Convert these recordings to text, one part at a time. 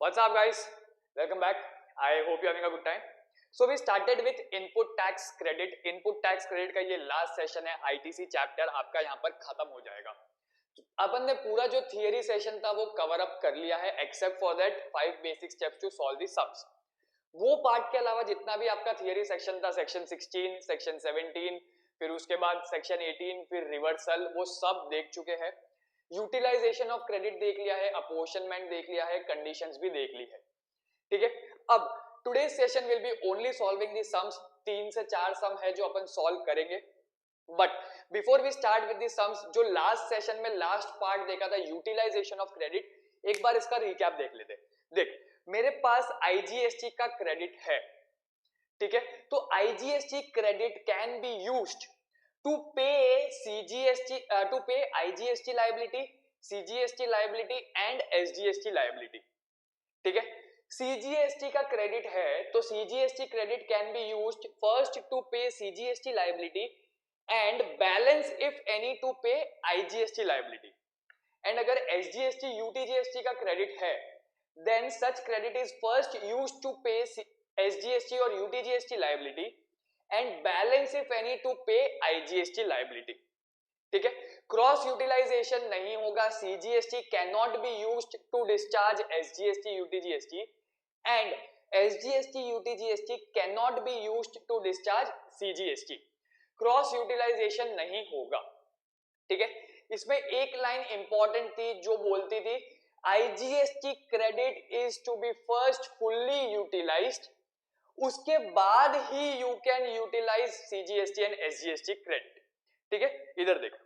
What's up, guys? Welcome back. I hope you're having a good time. So we started with input tax credit. Input tax credit का ये last session है. ITC chapter आपका यहाँ पर खत्म हो जाएगा. अपन ने पूरा जो थियरी सेशन था वो कवर अप कर लिया है, except for that 5 basic steps to solve the sums. वो पार्ट के अलावा जितना भी आपका थियरी सेक्शन था, सेक्शन 16, सेक्शन 17, फिर उसके बाद सेक्शन 18, फिर रिवर्सल, वो सब देख चुके हैं. यूटिलाइजेशन ऑफ क्रेडिट देख लिया है, अपोर्शनमेंट देख लिया है, कंडीशंस भी देख ली है. ठीक है. अब today session will be only solving the sums. 3 से 4 सम है जो अपन सॉल्व करेंगे. But before we start with the sums, जो लास्ट सेशन में लास्ट पार्ट देखा था यूटिलाइजेशन ऑफ क्रेडिट, एक बार इसका रिकैप देख लेते. देख, मेरे पास आईजीएसटी का क्रेडिट है. ठीक है. तो IGST credit can be used to pay CGST, to pay IGST liability, CGST liability and SGST liability. ठीक है. CGST का क्रेडिट है तो CGST credit can be used first to pay CGST liability and balance if any to pay IGST liability. And अगर SGST UTGST का credit है then such credit is first used to pay SGST और UTGST liability and balance if any to pay IGST liability. ठीक है. Cross utilization नहीं होगा. CGST cannot be used to discharge SGST UTGST and SGST UTGST cannot be used to discharge CGST. Cross utilization नहीं होगा. ठीक है. इसमें एक लाइन इंपॉर्टेंट थी जो बोलती थी IGST credit is to be first fully utilised, उसके बाद ही you can utilise CGST and SGST credit. ठीक है. इधर देखो,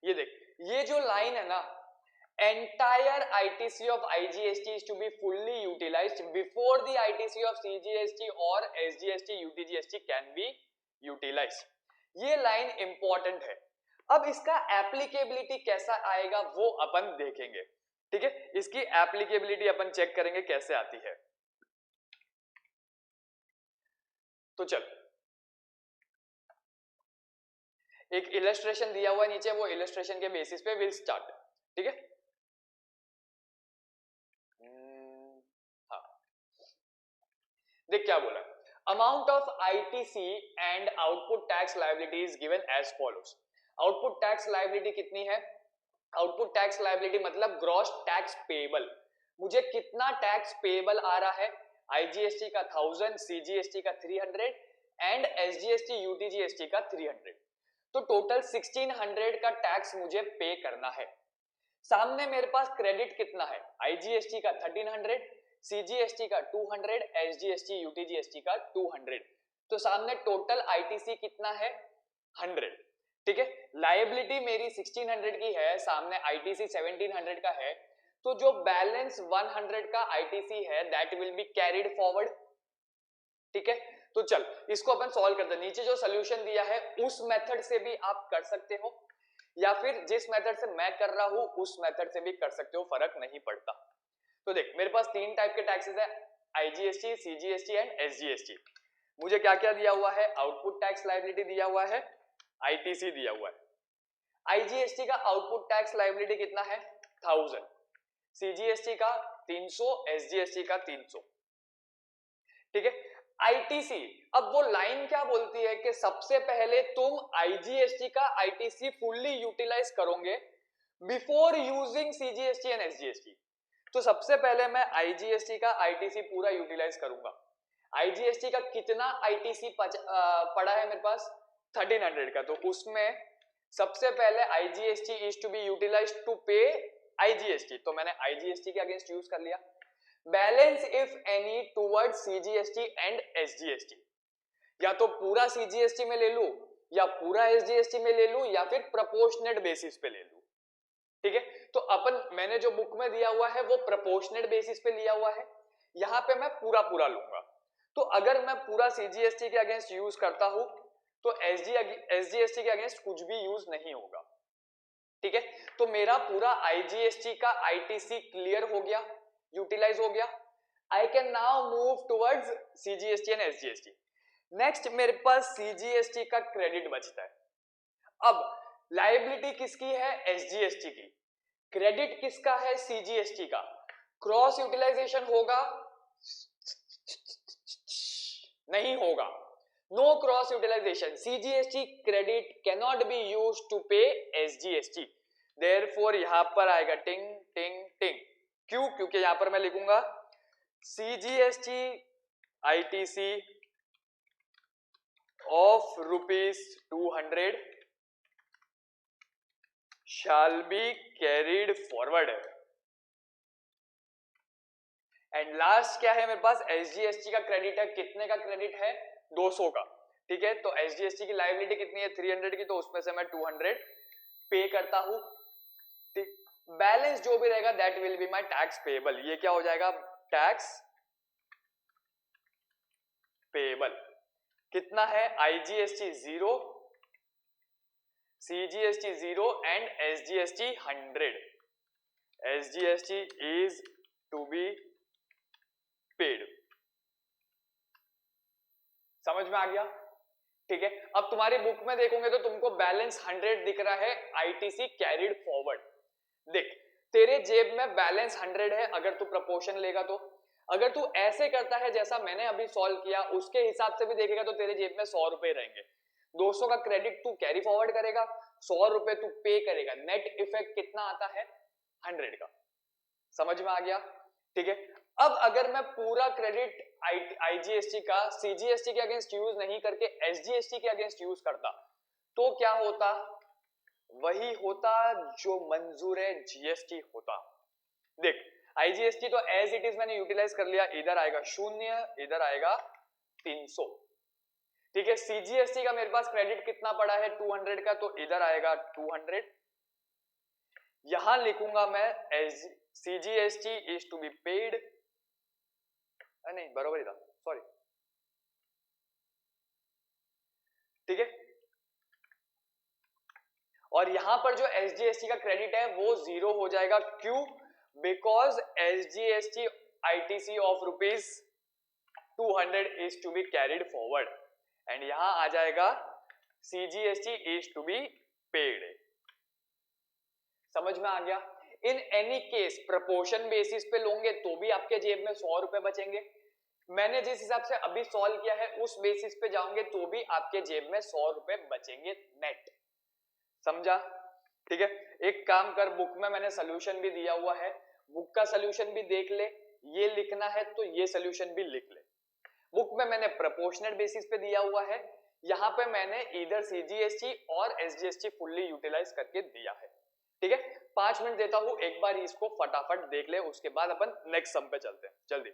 ये देख, ये जो लाइन है ना, entire ITC of IGST is to be fully utilized before the ITC of CGST or SGST UTGST can be utilized. ये लाइन इंपॉर्टेंट है. अब इसका एप्लीकेबिलिटी कैसा आएगा वो अपन देखेंगे. ठीक है. इसकी एप्लीकेबिलिटी अपन चेक करेंगे कैसे आती है. तो चल, एक इलस्ट्रेशन दिया हुआ नीचे, वो इलस्ट्रेशन के बेसिस पे विल स्टार्ट. ठीक है. हाँ, देख क्या बोला. Amount of ITC and output tax liability is given as follows. Output tax liability कितनी है? आउटपुट टैक्स लायबिलिटी मतलब ग्रॉस टैक्स पेएबल. मुझे कितना टैक्स पेएबल आ रहा है? आईजीएसटी का 1000, सीजीएसटी का 300 एंड एसजीएसटी यूटीजीएसटी का 300. तो टोटल 1600 का टैक्स मुझे पे करना है. सामने मेरे पास क्रेडिट कितना है? आईजीएसटी का 1300, सीजीएसटी का 200, एसजीएसटी यूटीजीएसटी का 200. तो सामने टोटल आईटीसी कितना है? 100. ठीक है. लायबिलिटी मेरी 1600 की है, सामने आईटीसी 1700 का है. तो जो बैलेंस 100 का आईटीसी है that will B carried forward. ठीक है. तो चल इसको अपन सॉल्व करते हैं. नीचे जो सोल्यूशन दिया है उस मेथड से भी आप कर सकते हो या फिर जिस मेथड से मैं कर रहा हूं उस मेथड से भी कर सकते हो, फर्क नहीं पड़ता. तो देख, मेरे पास 3 टाइप के टैक्सेस है, आईजीएसटी, सीजीएसटी एंड एसजीएसटी. मुझे क्या क्या दिया हुआ है? आउटपुट टैक्स लायबिलिटी दिया हुआ है, आईटीसी दिया हुआ है. आईजीएसटी का आउटपुट टैक्स लायबिलिटी कितना है? 1000, सीजीएसटी का 300, एसजीएसटी का 300. ठीक है. आईटीसी, अब वो लाइन क्या बोलती है कि सबसे पहले तुम आईजीएसटी का आईटीसी फुल्ली यूटिलाइज करोगे before using CGST and SGST. तो सबसे पहले मैं आईजीएसटी का आईटीसी पूरा यूटिलाइज करूंगा. आईजीएसटी का कितना आईटीसी पड़ा है मेरे पास? 1300 का. तो उसमें सबसे पहले IGST is to be utilized to pay IGST. तो मैंने आईजीएसटी के अगेंस्ट यूज कर लिया. Balance if any toward CGST and SGST. या तो पूरा सीजीएसटी में ले लूं या पूरा एसजीएसटी में ले लूं या फिर प्रोपोर्शनेट बेसिस पे ले लूं. ठीक है. तो अपन, मैंने जो बुक में दिया हुआ है वो प्रोपोर्शनेट बेसिस पे लिया हुआ है, यहां पे मैं पूरा पूरा लूंगा. तो अगर मैं पूरा सीजीएसटी के अगेंस्ट यूज करता हूं तो एसजीएसटी के अगेंस्ट कुछ भी यूज नहीं होगा. ठीक है. तो मेरा पूरा आईजीएसटी का आईटीसी क्लियर हो गया, यूटिलाइज हो गया. I can now move towards CGST and SGST. Next मेरे पास सीजीएसटी का क्रेडिट बचता है। अब लायबिलिटी किसकी है? एसजीएसटी की। क्रेडिट किसका है? सीजीएसटी का। क्रॉस यूटिलाइजेशन होगा? नहीं होगा। No cross utilization. CGST credit cannot be use to pay SGST. Therefore यहां पर आएगा टिंग टिंग टिंग। क्यों? क्योंकि यहां पर मैं लिखूंगा CGST ITC of ₹200 shall be carried forward। And last क्या है मेरे पास? एसजीएसटी का क्रेडिट है। कितने का क्रेडिट है? 200 का। ठीक है, तो एसजीएसटी की लायबिलिटी कितनी है? 300 की, तो उसमें से मैं 200 पे करता हूं। ठीक, बैलेंस जो भी रहेगा that will be my tax payable. ये क्या हो जाएगा? Tax payable. कितना है? IGST 0, CGST 0 and SGST 100। SGST is to be paid. समझ में आ गया? ठीक है, अब तुम्हारी बुक में देखोगे तो तुमको बैलेंस 100 दिख रहा है, आईटीसी कैरिड फॉरवर्ड। देख, तेरे जेब में बैलेंस 100 है अगर तू प्रपोर्शन लेगा तो। अगर तू ऐसे करता है जैसा मैंने अभी सॉल्व किया, उसके हिसाब से भी देखेगा तो तेरे जेब में 100 रुपए रहेंगे। 200 का क्रेडिट तू कैरी फॉरवर्ड करेगा, 100 रुपए तू पे करेगा। नेट इफेक्ट कितना आता है? 100 का। समझ में आ गया? ठीक है, अब अगर मैं पूरा क्रेडिट आईजीएसटी का सीजीएसटी के अगेंस्ट यूज नहीं करके एसजीएसटी के अगेंस्ट यूज करता तो क्या होता? वही होता जो मंजूर है जीएसटी होता। देख, आईजीएसटी तो एज इट इज मैंने यूटिलाइज कर लिया, इधर आएगा 0, इधर आएगा 300। ठीक है, सीजीएसटी का मेरे पास क्रेडिट कितना पड़ा है? 200 का, तो इधर आएगा 200। यहां लिखूंगा मैं as CGST is to be paid. नहीं, बरोबर ही था, सॉरी। ठीक है, और यहां पर जो एसजीएसटी का क्रेडिट है वो 0 हो जाएगा। क्यों? Because SGST ITC of ₹200 is to be carried forward and यहां आ जाएगा CGST is to be paid. समझ में आ गया? In any case proportion basis पे लोगे तो भी आपके जेब में 100 रुपए बचेंगे। मैंने जिस हिसाब से अभी सॉल्व किया है उस बेसिस पे जाओगे तो भी आपके जेब में 100 रुपए बचेंगे नेट। समझा? ठीक है, एक काम कर, बुक में मैंने सोल्यूशन भी दिया हुआ है, बुक का सोल्यूशन भी देख ले। ये लिखना है तो ये सोल्यूशन भी लिख ले। बुक में मैंने प्रोपोर्शनल बेसिस पे दिया हुआ है, यहां पे मैंने इधर सीजीएसटी और एसजीएसटी फुल्ली यूटिलाइज करके दिया है। ठीक है, 5 मिनट देता हूं, एक बार इसको फटाफट देख ले, उसके बाद अपन नेक्स्ट सम पे चलते हैं जल्दी।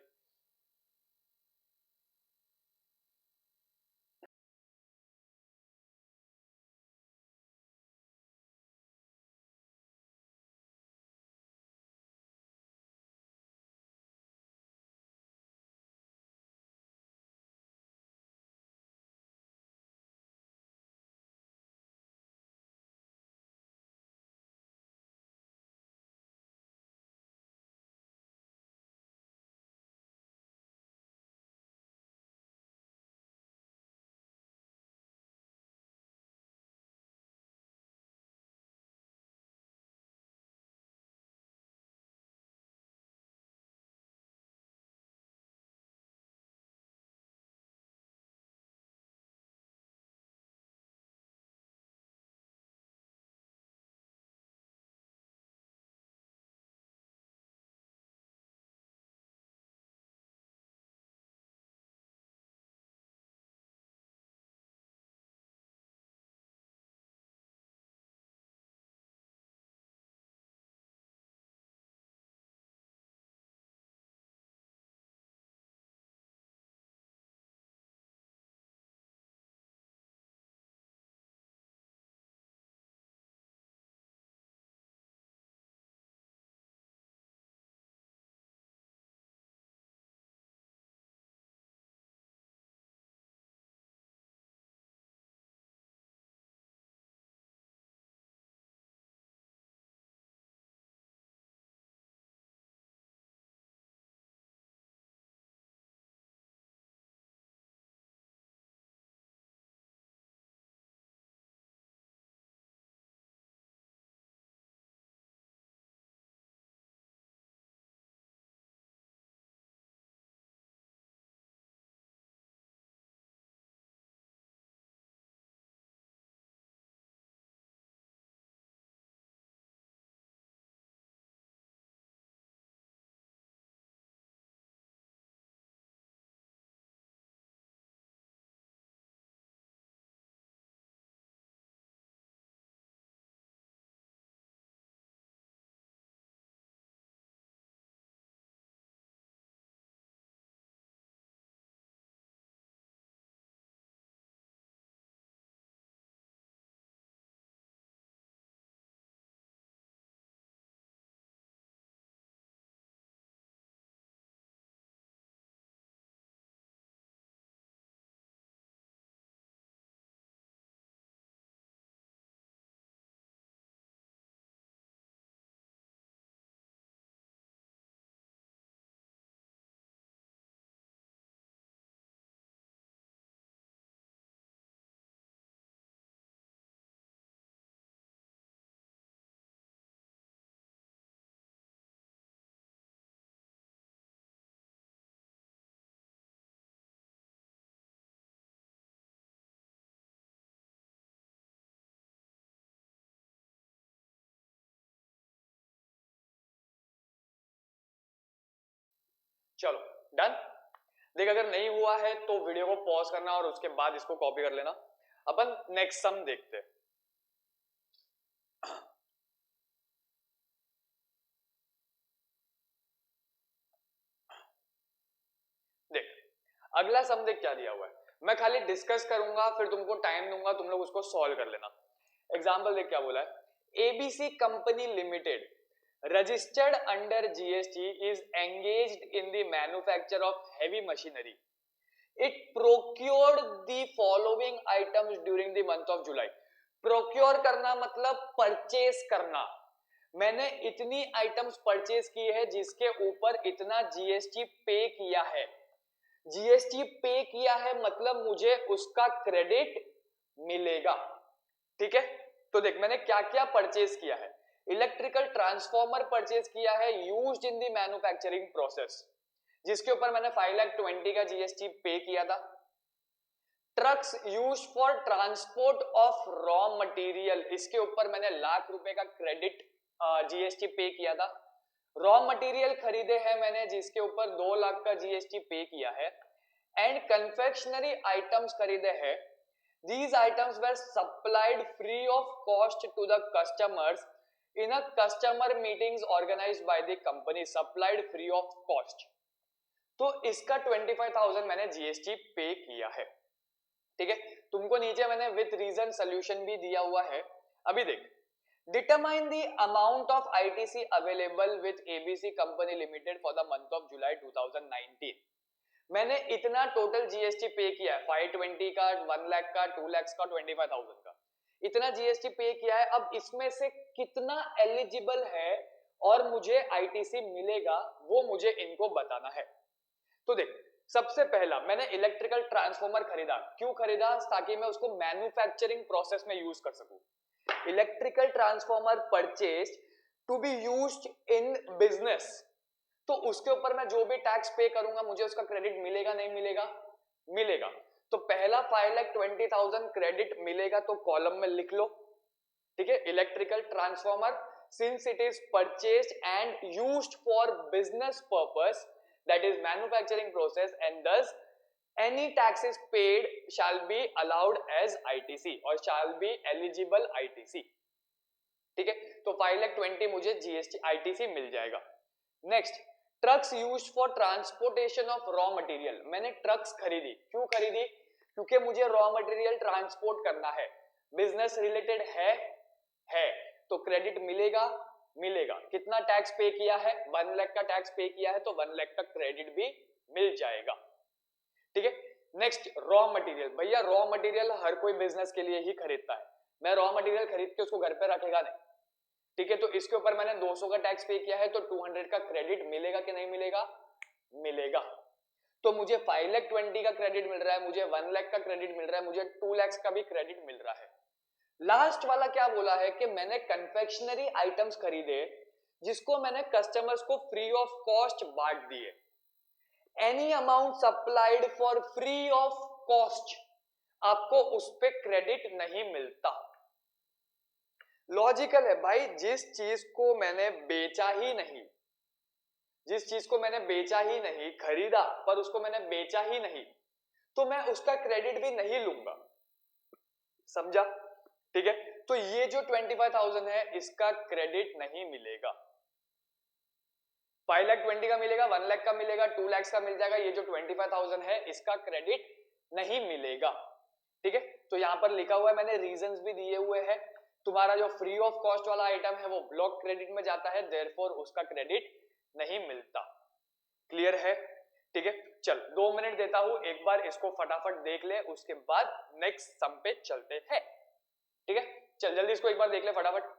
चलो डन। देख अगर नहीं हुआ है तो वीडियो को पॉज करना और उसके बाद इसको कॉपी कर लेना। अपन नेक्स्ट सम देखते हैं। देख अगला सम देख क्या दिया हुआ है, मैं खाली डिस्कस करूंगा फिर तुमको टाइम दूंगा, तुम लोग उसको सॉल्व कर लेना। एग्जाम्पल देख क्या बोला है, ABC company limited registered under GST is engaged in the manufacture of heavy machinery. It procured the following items during the month of July. Procure करना मतलब परचेस करना। मैंने इतनी आइटम्स परचेस की है जिसके ऊपर इतना जीएसटी पे किया है। जीएसटी पे किया है मतलब मुझे उसका क्रेडिट मिलेगा। ठीक है, तो देख मैंने क्या क्या परचेज किया है। इलेक्ट्रिकल ट्रांसफॉर्मर परचेज किया है used in the manufacturing process, जिसके ऊपर मैंने 5,20,000 का जीएसटी पे किया था। Trucks used for transport of raw material, इसके ऊपर मैंने ₹1,00,000 का क्रेडिट जीएसटी पे किया था। रॉ मटेरियल खरीदे हैं मैंने जिसके ऊपर 2,00,000 का जीएसटी पे किया है। एंड कन्फेक्शनरी आइटम्स खरीदे हैं, these items were supplied free of cost to the customers in a customer meetings organized by the company, supplied free of cost। तो इसका 25,000 मैंने जीएसटी पे किया है। ठीक है, तुमको नीचे मैंने विथ रीजन सोल्यूशन भी दिया हुआ है। अभी देख, determine the amount of ITC available with ABC company limited for the month of July 2019। मैंने इतना टोटल जीएसटी पे किया है, 520 का, 1,00,000 का, 2,00,000 का, 25,000 का, इतना जीएसटी पे किया है। अब इसमें से कितना एलिजिबल है और मुझे आईटीसी मिलेगा वो मुझे इनको बताना है। तो देख सबसे पहला मैंने इलेक्ट्रिकल ट्रांसफॉर्मर खरीदा। क्यों खरीदा? ताकि मैं उसको मैन्युफैक्चरिंग प्रोसेस में यूज कर सकूं। Electrical transformer purchase to be used in business, तो उसके ऊपर मैं जो भी टैक्स पे करूंगा मुझे उसका क्रेडिट मिलेगा नहीं मिलेगा? मिलेगा। तो पहला 5,20,000 क्रेडिट मिलेगा तो कॉलम में लिख लो। ठीक है, electrical transformer since it is purchased and used for business purpose that is manufacturing process and thus any taxes paid shall be allowed as ITC और shall be eligible ITC। ठीक है, तो 5,20,000 मुझे जीएसटी आईटीसी मिल जाएगा। Next, trucks used for transportation of raw material. मैंने trucks खरीदी। क्यों खरीदी? क्योंकि मुझे रॉ मटेरियल ट्रांसपोर्ट करना है, बिजनेस रिलेटेड है तो क्रेडिट मिलेगा। मिलेगा। कितना टैक्स पे किया है? 1,00,000 का टैक्स पे किया है तो 1,00,000 का क्रेडिट भी मिल जाएगा। ठीक है, नेक्स्ट रॉ मटेरियल। भैया रॉ मटेरियल हर कोई बिजनेस के लिए ही खरीदता है, मैं रॉ मटेरियल खरीद के उसको घर पे रखेगा नहीं। ठीक है, तो इसके ऊपर मैंने 200 का टैक्स पे किया है तो 200 का क्रेडिट मिलेगा कि नहीं मिलेगा? मिलेगा। तो मुझे 5,20,000 का क्रेडिट मिल रहा है, मुझे 1,00,000 का क्रेडिट मिल रहा है, मुझे 2,00,000 का भी क्रेडिट मिल रहा है। लास्ट वाला क्या बोला है कि मैंने कन्फेक्शनरी आइटम्स खरीदे जिसको मैंने कस्टमर्स को फ्री ऑफ कॉस्ट बांट दिए। Any amount supplied for free of cost, आपको उस पे क्रेडिट नहीं मिलता। लॉजिकल है भाई, जिस चीज को मैंने बेचा ही नहीं, जिस चीज को मैंने बेचा ही नहीं, खरीदा पर उसको मैंने बेचा ही नहीं, तो मैं उसका क्रेडिट भी नहीं लूंगा। समझा? ठीक है, तो ये जो 25,000 है इसका क्रेडिट नहीं मिलेगा। 5,20,000 का मिलेगा, 1,00,000 का मिलेगा, 2,00,000 का मिल जाएगा। ये जो 25,000 है इसका क्रेडिट नहीं मिलेगा। ठीक है, तो यहां पर लिखा हुआ है, मैंने रीजंस भी दिए हुए हैं। तुम्हारा जो फ्री ऑफ कॉस्ट वाला आइटम है वो ब्लॉक क्रेडिट में जाता है, देयरफॉर उसका क्रेडिट नहीं मिलता। क्लियर है? ठीक है, चल 2 मिनट देता हूं, एक बार इसको फटाफट देख ले, उसके बाद नेक्स्ट सम पे चलते हैं। ठीक है, चल जल्दी इसको एक बार देख ले फटाफट।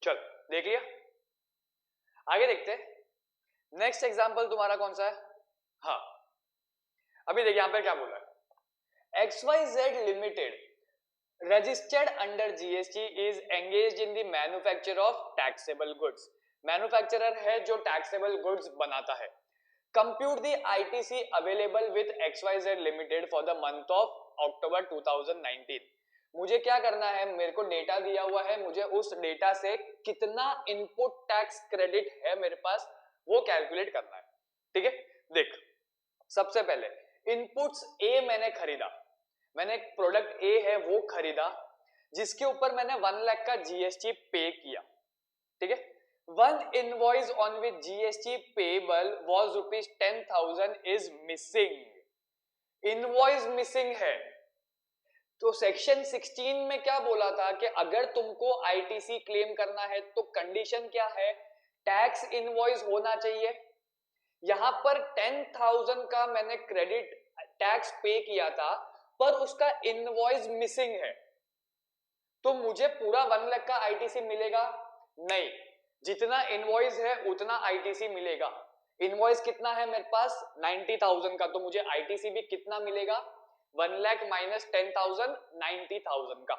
चल देख लिया, आगे देखते हैं। नेक्स्ट एग्जांपल तुम्हारा कौन सा है? हाँ, अभी देखिए यहां पर क्या बोला है, XYZ limited registered under GST is engaged in the manufacture of taxable goods. Manufacturer है जो टैक्सेबल गुड्स बनाता है। Compute the ITC available with XYZ limited for the month of October 2019। मुझे क्या करना है, मेरे को डेटा दिया हुआ है, मुझे उस डेटा से कितना इनपुट टैक्स क्रेडिट है मेरे पास वो कैलकुलेट करना है। ठीक है, देख सबसे पहले इनपुट्स ए मैंने खरीदा, मैंने एक प्रोडक्ट ए है वो खरीदा जिसके ऊपर मैंने 1 लाख का जीएसटी पे किया। ठीक है, one invoice on which GST payable was ₹10,000 is missing, invoice missing है। तो सेक्शन 16 में क्या बोला था कि अगर तुमको आईटीसी क्लेम करना है तो कंडीशन क्या है, टैक्स इनवॉइस होना चाहिए। यहां पर 10,000 का मैंने क्रेडिट टैक्स पे किया था पर उसका इनवॉइस मिसिंग है, तो मुझे पूरा 1 लाख का आईटीसी मिलेगा? नहीं, जितना इनवॉइस है उतना आईटीसी मिलेगा। इनवॉइस कितना है मेरे पास? 90,000 का, तो मुझे आईटीसी भी कितना मिलेगा? 1 लाख माइनस 10,000, 90,000 का।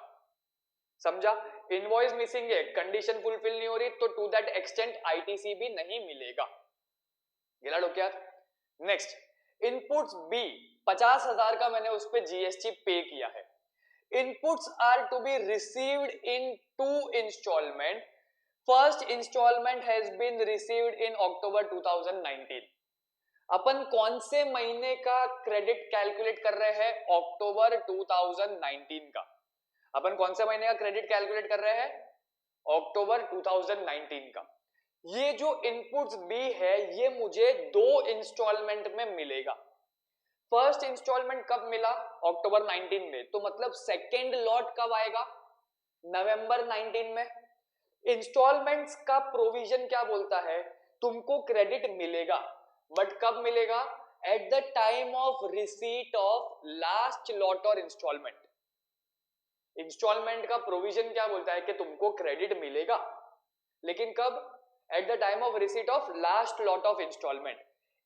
समझा? इनवॉइस मिसिंग है, कंडीशन फुलफिल नहीं हो रही, तो टू दैट एक्सटेंट आईटीसी भी नहीं मिलेगा। गिला लो क्या? नेक्स्ट, इनपुट्स बी 50,000 का मैंने उस पर जीएसटी पे किया है। Inputs are to be received in 2 installment. First installment has been received in October 2019. अपन कौन से महीने का क्रेडिट कैलकुलेट कर रहे हैं? अक्टूबर 2019 का। अपन कौन से महीने का क्रेडिट कैलकुलेट कर रहे हैं? अक्टूबर 2019 का। ये जो इनपुट्स बी है ये मुझे 2 इंस्टॉलमेंट में मिलेगा। फर्स्ट इंस्टॉलमेंट कब मिला? अक्टूबर 19 में, तो मतलब सेकेंड लॉट कब आएगा? नवंबर 19 में। इंस्टॉलमेंट्स का प्रोविजन क्या बोलता है? तुमको क्रेडिट मिलेगा, बट कब मिलेगा? At the time of receipt of last lot और इंस्टॉलमेंट। इंस्टॉलमेंट का प्रोविजन क्या बोलता है कि तुमको क्रेडिट मिलेगा, लेकिन कब? At the time of receipt of last lot of installment.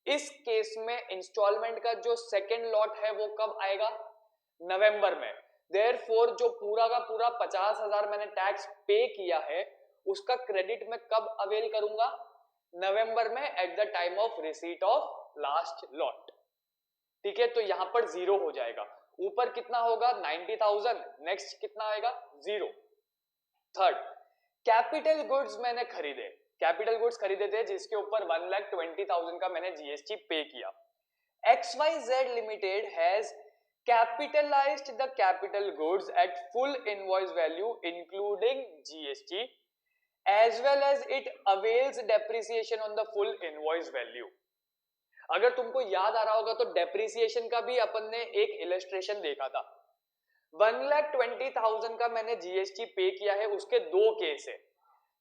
इस केस में इंस्टॉलमेंट का जो सेकेंड लॉट है वो कब आएगा? नवंबर में। देयरफॉर जो पूरा का पूरा 50,000 मैंने टैक्स पे किया है उसका क्रेडिट मैं कब अवेल करूंगा? नवंबर में, eight the time of receipt of last lot. ठीक है, तो यहां पर जीरो हो जाएगा। ऊपर कितना होगा? 90,000, नेक्स्ट कितना आएगा? जीरो। थर्ड, कैपिटल गुड्स मैंने खरीदे, कैपिटल गुड्स खरीदे थे जिसके ऊपर 1,20,000 का मैंने जीएसटी पे किया। XYZ limited has capitalized the capital goods at full invoice value including GST as well as it avails depreciation on the full invoice value। अगर तुमको याद आ रहा होगा तो डेप्रिसिएशन का भी अपन ने एक इलस्ट्रेशन देखा था। 1,20,000 का मैंने जीएसटी पे किया है, उसके 2 केस है।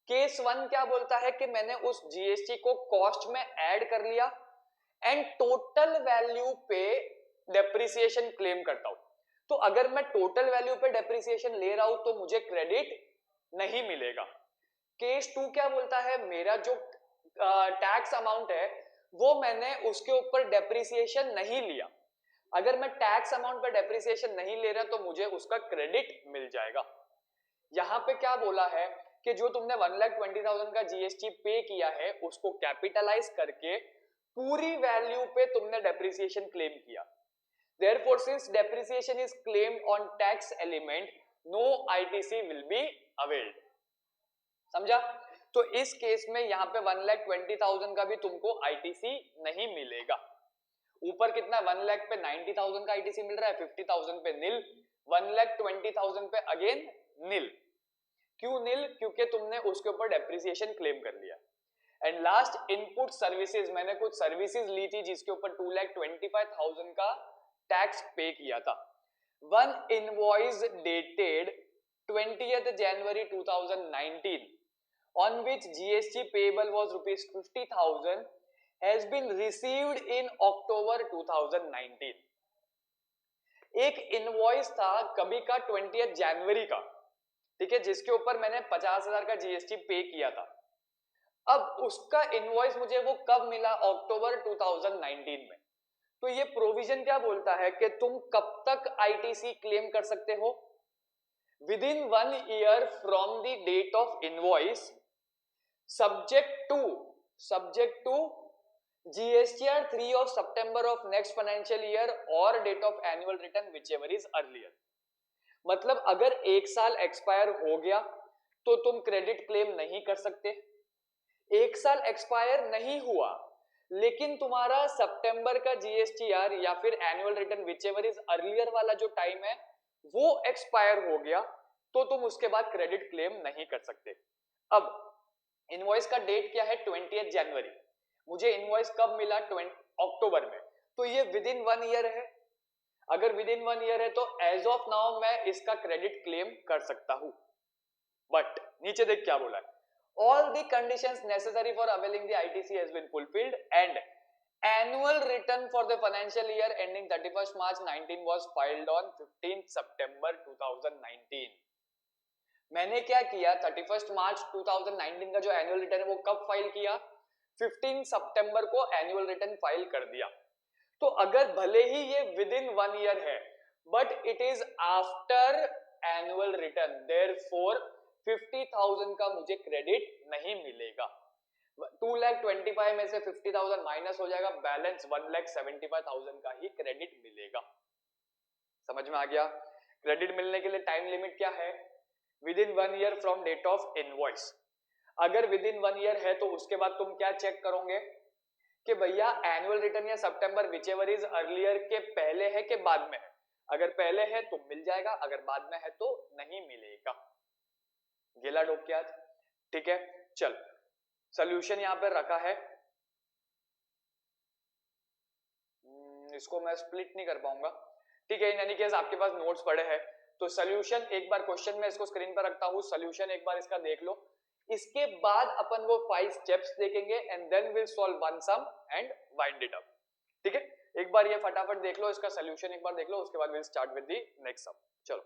केस 1 क्या बोलता है कि मैंने उस जीएसटी को कॉस्ट में ऐड कर लिया एंड टोटल वैल्यू पे डेप्रिसिएशन क्लेम करता हूं। तो अगर मैं टोटल वैल्यू पे डेप्रिसिएशन ले रहा हूं तो मुझे क्रेडिट नहीं मिलेगा। केस 2 क्या बोलता है? मेरा जो टैक्स अमाउंट है वो मैंने उसके ऊपर डेप्रिसिएशन नहीं लिया, अगर मैं टैक्स अमाउंट पर डेप्रिसिएशन नहीं ले रहा तो मुझे उसका क्रेडिट मिल जाएगा। यहां पे क्या बोला है कि जो तुमने 1,20,000 का जीएसटी पे किया है उसको कैपिटलाइज करके पूरी वैल्यू पे तुमने डेप्रिसिएशन क्लेम किया। Therefore, since depreciation is claimed on tax element, no ITC will be availed। समझा? तो इस केस में यहां पे 1,20,000 का भी तुमको आईटीसी नहीं मिलेगा। ऊपर कितना? 1 लाख पे 90,000 का आईटीसी मिल रहा है, 50,000 पे नील, 1,20,000 पे अगेन नील। क्यों नील? क्योंकि तुमने उसके ऊपर डेप्रिसिएशन क्लेम कर लिया। एंड लास्ट, इनपुट सर्विसेज, मैंने कुछ सर्विसेज ली थी जिसके ऊपर 2,25,000 का टैक्स पे किया था। One invoice dated 20th January 2019 on which GST payable was ₹50,000 has been received in October 2019। एक इनवॉइस था कभी का 20th जनवरी का, ठीक है, जिसके ऊपर मैंने 50,000 का जीएसटी पे किया था। अब उसका इनवॉइस मुझे वो कब मिला? अक्टूबर 2019 में। तो ये प्रोविजन क्या बोलता है कि तुम कब तक आईटीसी क्लेम कर सकते हो? Within 1 year from the date of invoice, subject to GSTR 3 of September of next financial year or date of annual return whichever is earlier। मतलब अगर एक साल एक्सपायर हो गया तो तुम क्रेडिट क्लेम नहीं कर सकते। एक साल एक्सपायर नहीं हुआ लेकिन तुम्हारा सितंबर का जीएसटीआर या फिर annual return whichever is earlier वाला जो टाइम है वो एक्सपायर हो गया तो तुम उसके बाद क्रेडिट क्लेम नहीं कर सकते। अब इनवॉइस का डेट क्या है? 20 जनवरी। मुझे इनवॉइस कब मिला? अक्टूबर में। तो ये विद इन 1 ईयर है। अगर विद इन 1 ईयर है तो एज ऑफ नाउ मैं इसका क्रेडिट क्लेम कर सकता हूं। बट नीचे देख क्या बोला है, all the conditions necessary for availing the ITC has been fulfilled and annual return for the financial year ending 31st March 19 was filed on 15th September 2019। मैंने क्या किया? 31st मार्च 2019 का जो एनुअल रिटर्न है वो कब फाइल किया? 15 सितंबर को एनुअल रिटर्न फाइल कर दिया। तो अगर भले ही ये विद इन 1 ईयर है but it is after annual return, therefore 50,000 का मुझे क्रेडिट नहीं मिलेगा। 2,25,000 में से 50,000 माइनस हो जाएगा, बैलेंस 1,75,000 का ही क्रेडिट मिलेगा। समझ में आ गया? क्रेडिट मिलने के लिए टाइम लिमिट क्या है? Within 1 year from date of invoice. अगर विद इन 1 ईयर है तो उसके बाद तुम क्या चेक करोगे कि भैया एनुअल रिटर्न या सितंबर विचएवर इज अर्लियर के पहले है कि बाद में है। अगर पहले है तो मिल जाएगा, अगर बाद में है तो नहीं मिलेगा। गिला डोब के आज, ठीक है। चल सॉल्यूशन यहां पर रखा है, इसको मैं स्प्लिट नहीं कर पाऊंगा, ठीक है। इन एनी केस आपके पास नोट्स पड़े हैं तो सॉल्यूशन एक बार क्वेश्चन में इसको स्क्रीन पर रखता हूं, सॉल्यूशन एक बार इसका देख लो। इसके बाद अपन वो 5 स्टेप्स देखेंगे and then will solve one sum and wind it up, ठीक है। एक बार ये फटाफट देख लो, इसका सॉल्यूशन एक बार देख लो, उसके बाद will start with the next sum. चलो।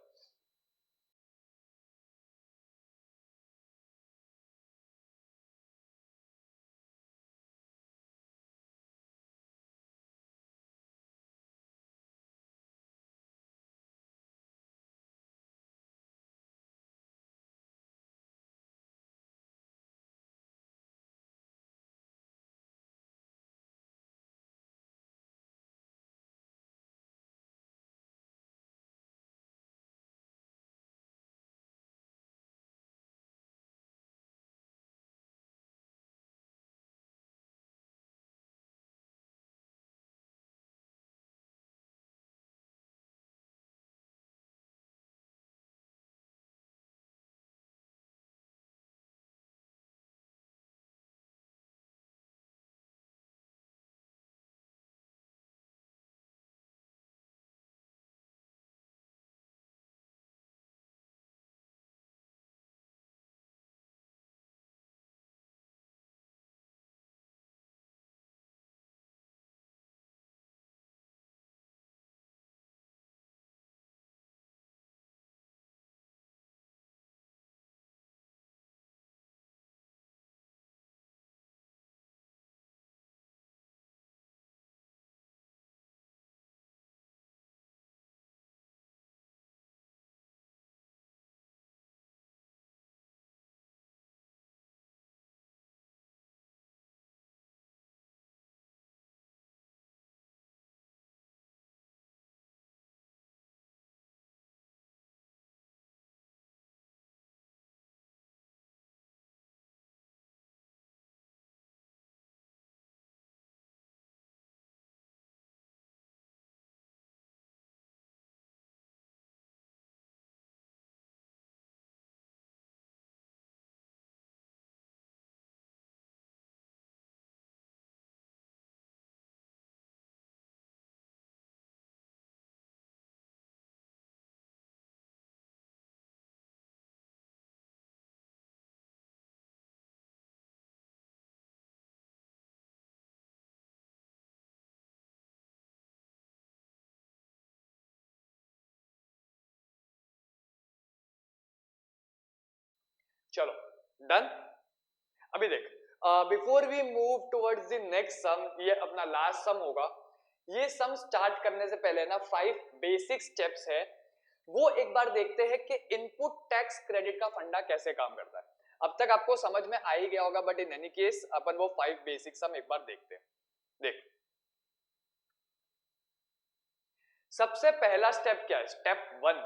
चलो डन। अभी देख, before we move towards the next sum, ये अपना लास्ट सम होगा। ये सम स्टार्ट करने से पहले ना 5 बेसिक स्टेप्स है, वो एक बार देखते हैं कि इनपुट टैक्स क्रेडिट का फंडा कैसे काम करता है। अब तक आपको समझ में आ ही गया होगा, बट इन एनी केस अपन वो 5 बेसिक सम एक बार देखते हैं। देख, सबसे पहला स्टेप क्या है? स्टेप 1।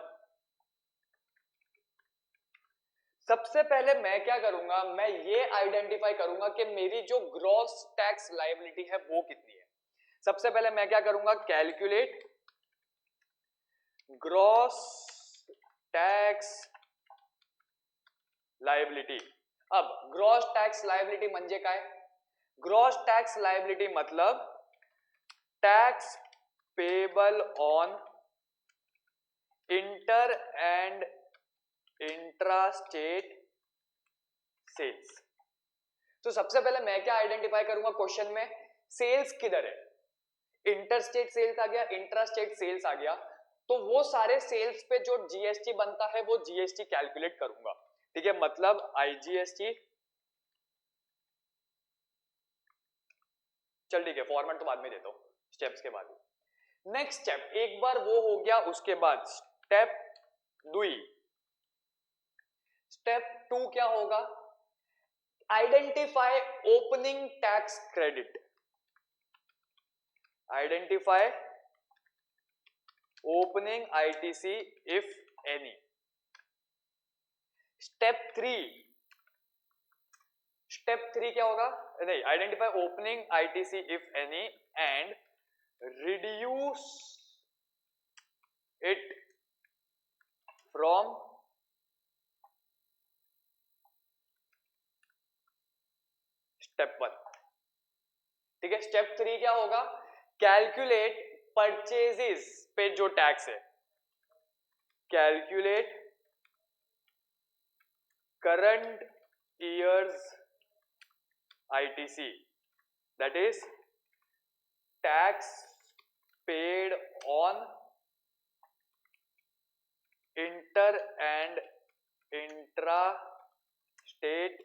सबसे पहले मैं क्या करूंगा, मैं ये आइडेंटिफाई करूंगा कि मेरी जो ग्रॉस टैक्स लायबिलिटी है वो कितनी है। सबसे पहले मैं क्या करूंगा, कैलकुलेट ग्रॉस टैक्स लायबिलिटी। अब ग्रॉस टैक्स लायबिलिटी म्हणजे काय? ग्रॉस टैक्स लायबिलिटी मतलब tax payable on inter and intra state sales. तो सबसे पहले मैं क्या आइडेंटिफाई करूंगा क्वेश्चन में, सेल्स किधर है? इंटर स्टेट सेल्स आ गया, इंट्रा स्टेट सेल्स आ गया, तो वो सारे सेल्स पे जो जीएसटी बनता है वो जीएसटी कैलकुलेट करूंगा। ठीक है, मतलब आईजीएसटी। चल ठीक है, फॉर्मेट तो बाद में देता हूं, स्टेप्स के बाद। नेक्स्ट स्टेप, एक बार वो हो गया, उसके बाद स्टेप 2। स्टेप 2 क्या होगा? Identify opening tax credit. Identify opening ITC if any. Step 3। Step 3 क्या होगा? नहीं, identify opening ITC if any and reduce it from step 1। ठीक है, स्टेप 3 क्या होगा? कैलकुलेट परचेजेस पे जो टैक्स है, calculate current years ITC, that is tax paid on inter and intra state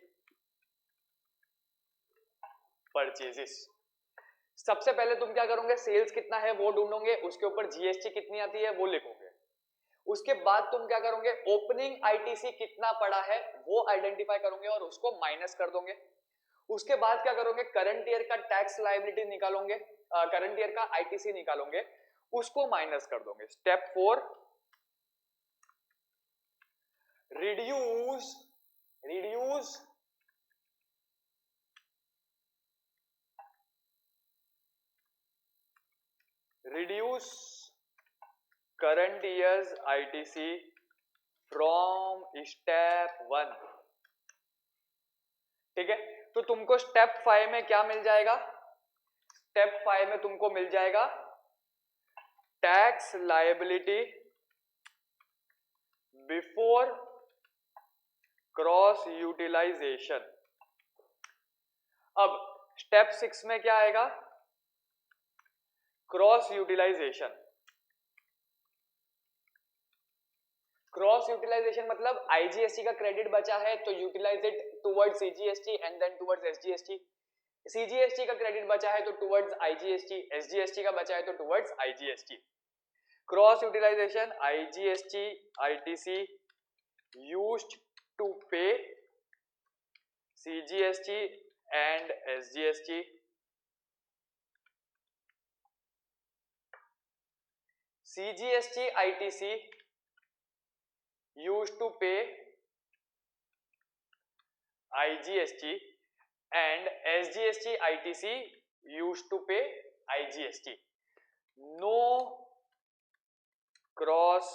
purchases. सबसे पहले तुम क्या करोगे, सेल्स कितना है वो ढूंढोगे, उसके ऊपर जीएसटी कितनी आती है वो लिखोगे। उसके बाद तुम क्या करोगे, ओपनिंग आईटीसी कितना पड़ा है वो आइडेंटिफाई करोगे और उसको माइनस कर दोगे। उसके बाद क्या करोगे, करंट ईयर का टैक्स लायबिलिटी निकालोगे, करंट ईयर का आईटीसी निकालोगे, उसको माइनस कर दोगे। Step 4, reduce current years ITC from step 1। ठीक है, तो तुमको स्टेप 5 में क्या मिल जाएगा? स्टेप 5 में तुमको मिल जाएगा tax liability before cross utilization. अब स्टेप 6 में क्या आएगा? Cross utilisation. क्रॉस यूटिलाइजेशन मतलब आईजीएसटी का क्रेडिट बचा है तो utilize it towards CGST and then towards SGST. CGST का क्रेडिट बचा है तो टुवर्ड्स आईजीएसटी, एसजीएसटी का बचा है तो towards IGST. Cross utilisation IGST ITC used to pay CGST and SGST. CGST ITC used to pay IGST and SGST ITC used to pay IGST. No cross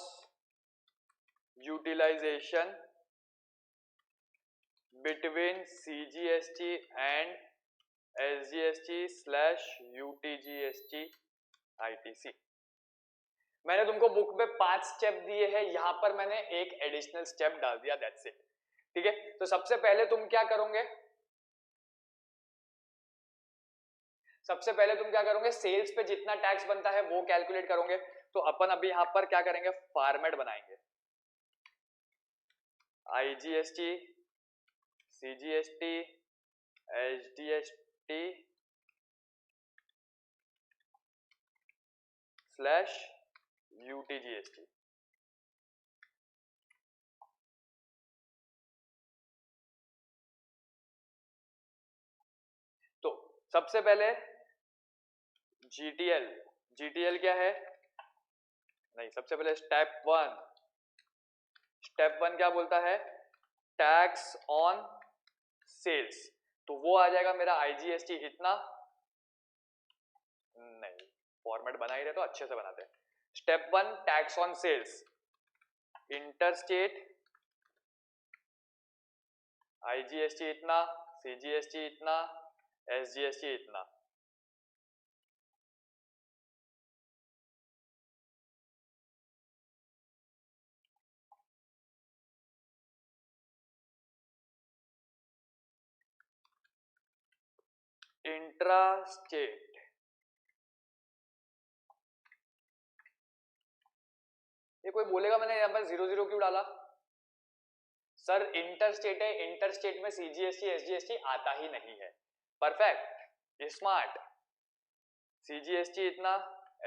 utilization between CGST and SGST/UTGST ITC. मैंने तुमको book में 5 step दिए हैं, यहां पर मैंने एक additional step डाल दिया, दैट्स इट। ठीक है, तो सबसे पहले तुम क्या करोगे, सेल्स पे जितना टैक्स बनता है वो कैलकुलेट करोगे। तो अपन अभी यहां पर क्या करेंगे, फॉर्मेट बनाएंगे, IGST CGST, HDST slash UTGST। तो सबसे पहले GTL, GTL क्या है? नहीं, सबसे पहले स्टेप वन क्या बोलता है? Tax on sales. तो वो आ जाएगा मेरा IGST इतना। नहीं, फॉर्मेट बना ही रहे तो अच्छे से बनाते हैं। Step one tax on sales, interstate IGST इतना, CGST इतना, SGST इतना। इंट्रास्टेट, ये कोई बोलेगा मैंने यहाँ पर 0 0 क्यों डाला? सर इंटरस्टेट है, इंटरस्टेट में CGST SGST आता ही नहीं है। Perfect, smart. CGST इतना,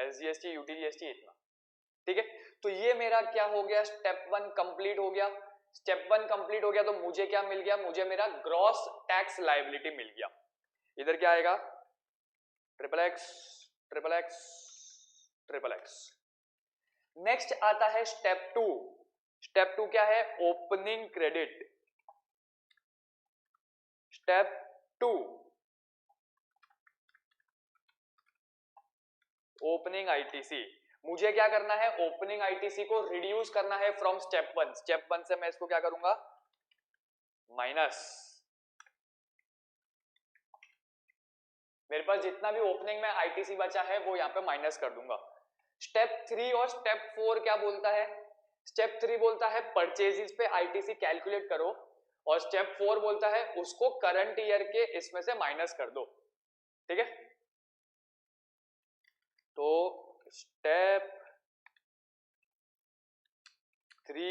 SGST UTGST इतना। ठीक है, तो ये मेरा क्या हो गया? स्टेप वन कंप्लीट हो गया। स्टेप वन कंप्लीट हो गया तो मुझे क्या मिल गया? मुझे मेरा ग्रॉस टैक्स लायबिलिटी मिल गया। इधर क्या आएगा? Triple x triple x triple x. Next आता है स्टेप टू। स्टेप टू क्या है? Opening credit. Step two opening ITC। मुझे क्या करना है? ओपनिंग ITC को रिड्यूस करना है from step one. Step one से मैं इसको क्या करूंगा? माइनस। मेरे पास जितना भी ओपनिंग में ITC बचा है वो यहाँ पे माइनस कर दूंगा। स्टेप थ्री और स्टेप फोर क्या बोलता है? स्टेप थ्री बोलता है परचेजेस पे ITC कैलकुलेट करो, और स्टेप फोर बोलता है उसको करंट ईयर के इसमें से माइनस कर दो। ठीक है, तो step three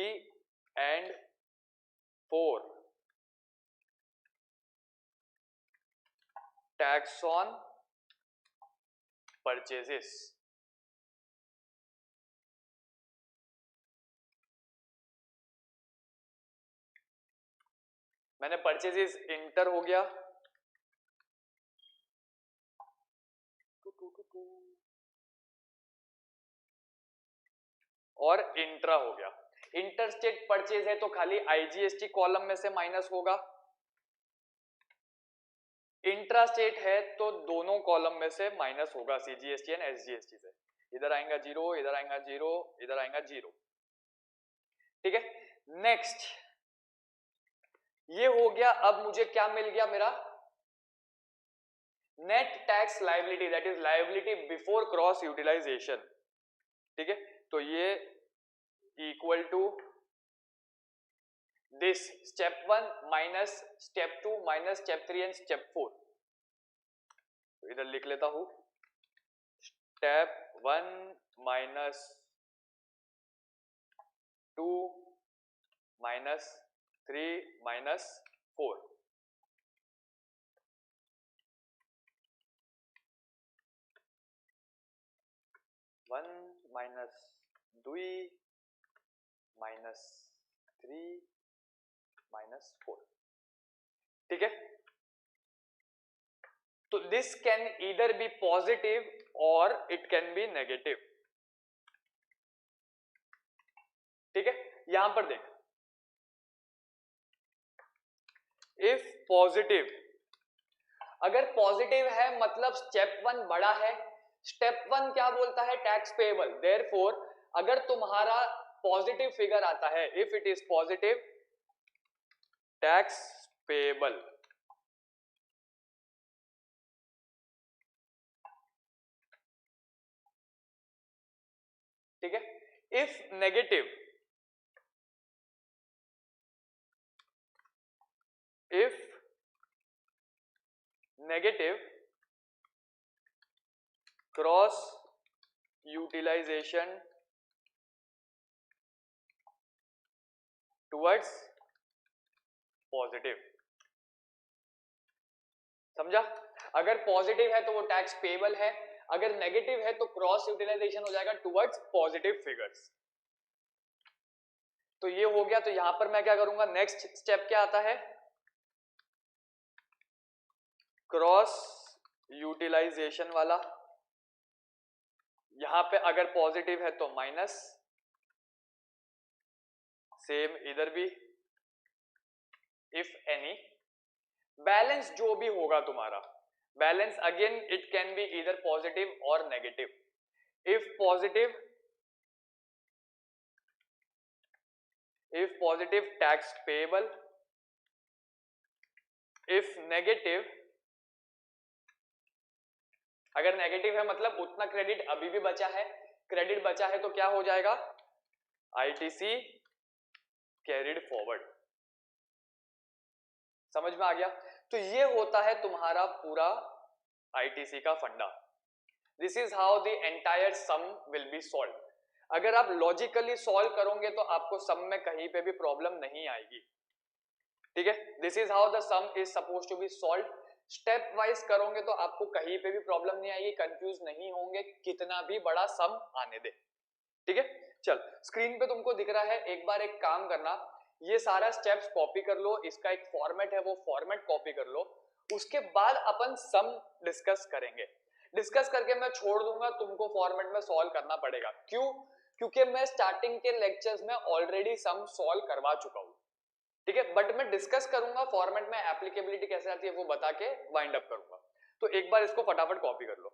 and four tax on purchases. मैंने परचेजेस इंटर हो गया, और इंट्रा हो गया। इंटरस्टेट परचेज है तो खाली IGST कॉलम में से माइनस होगा, इंट्रास्टेट है तो दोनों कॉलम में से माइनस होगा, CGST एंड SGST से। इधर आएगा 0, इधर आएगा 0, इधर आएगा 0। ठीक है, नेक्स्ट ये हो गया। अब मुझे क्या मिल गया? मेरा net tax liability, that is liability before cross utilization. ठीक है, तो ये equal to this step one minus step two minus step three and step four. तो इधर लिख लेता हूं, step one minus two minus three minus four. One minus दुई माइनस थ्री माइनस फोर। ठीक है, तो this can either be positive और इट कैन बी नेगेटिव। ठीक है, यहां पर देख, इफ पॉजिटिव, अगर पॉजिटिव है मतलब स्टेप वन बड़ा है। स्टेप वन क्या बोलता है? Tax payable. देयरफॉर अगर तुम्हारा पॉजिटिव फिगर आता है, if it is positive, tax payable. ठीक है, if negative, if negative, cross utilization towards positive. समझा? अगर पॉजिटिव है तो वो टैक्स पेबल है, अगर नेगेटिव है तो क्रॉस यूटिलाइजेशन हो जाएगा टुवर्ड्स पॉजिटिव फिगर्स। तो ये हो गया। तो यहां पर मैं क्या करूंगा, नेक्स्ट स्टेप क्या आता है, क्रॉस यूटिलाइजेशन वाला। यहां पे अगर पॉजिटिव है तो माइनस, सेम इधर भी, इफ एनी। बैलेंस जो भी होगा तुम्हारा, balance again it can B इधर पॉजिटिव और negative. If positive tax payable, if negative, अगर नेगेटिव है मतलब उतना क्रेडिट अभी भी बचा है, क्रेडिट बचा है तो क्या हो जाएगा, आईटीसी कैरिड फॉरवर्ड। समझ में आ गया? तो ये होता है तुम्हारा पूरा आईटीसी का फंडा। This is how the entire sum will be solve. अगर आप लॉजिकली सॉल्व करोगे तो आपको सम में कहीं पे भी प्रॉब्लम नहीं आएगी। ठीक है, this is how the sum is suppose to be solve. Step wise करोगे तो आपको कहीं पे भी प्रॉब्लम नहीं आएगी, कंफ्यूज नहीं होंगे कितना भी बड़ा सम आने दे। ठीक है, चल स्क्रीन पे तुमको दिख रहा है, एक बार एक काम करना, ये सारा स्टेप्स कॉपी कर लो, इसका एक फॉर्मेट है वो फॉर्मेट कॉपी कर लो, उसके बाद अपन सम डिस्कस करेंगे। डिस्कस करके मैं छोड़ दूंगा, तुमको फॉर्मेट में सॉल्व करना पड़ेगा। क्यों? क्योंकि मैं स्टार्टिंग के लेक्चर्स में ऑलरेडी सम सॉल्व करवा चुका हूं। ठीक है, बट मैं डिस्कस करूंगा फॉर्मेट में एप्लीकेबिलिटी कैसे आती है वो बता के वाइंड अप करूंगा। तो एक बार इसको फटाफट कॉपी कर लो।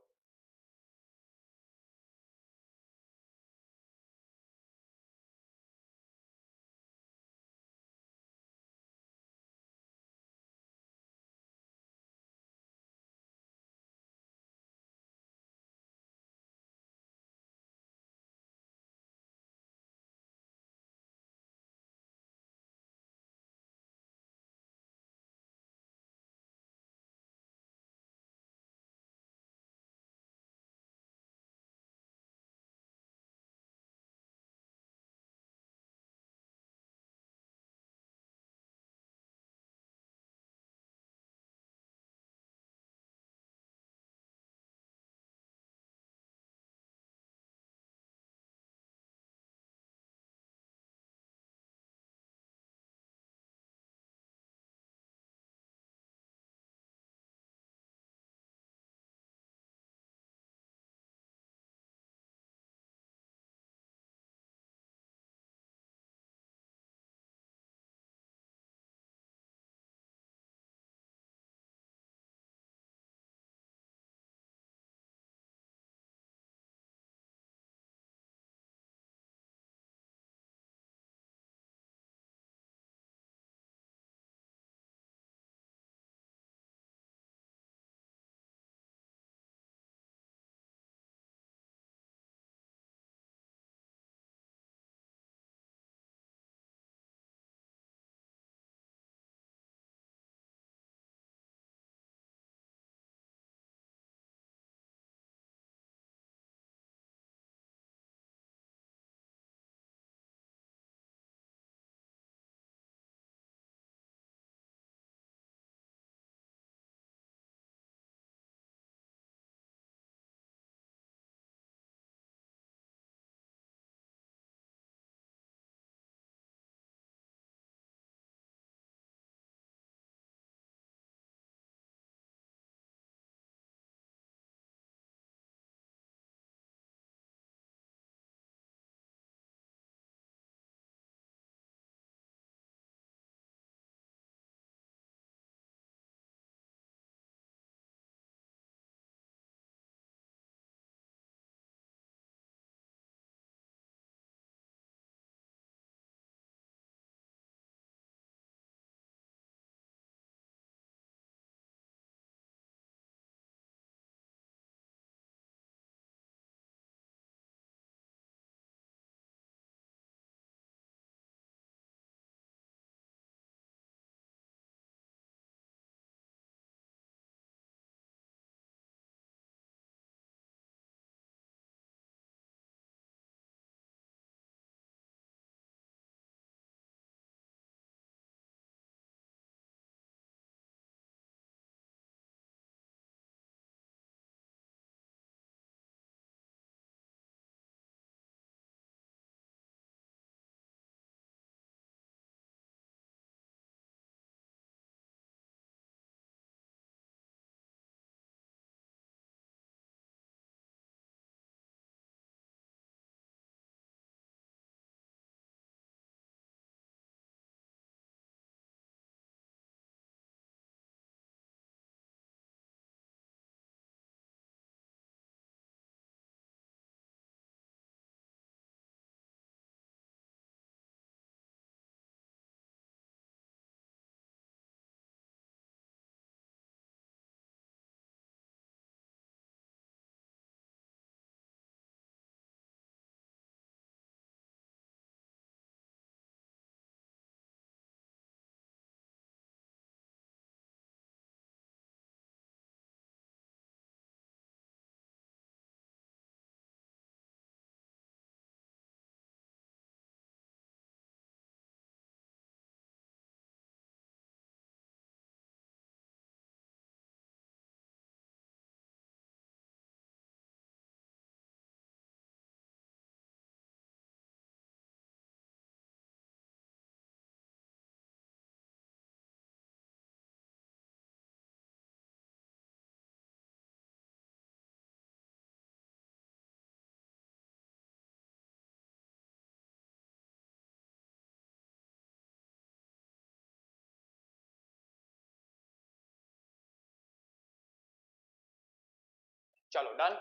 चलो डन।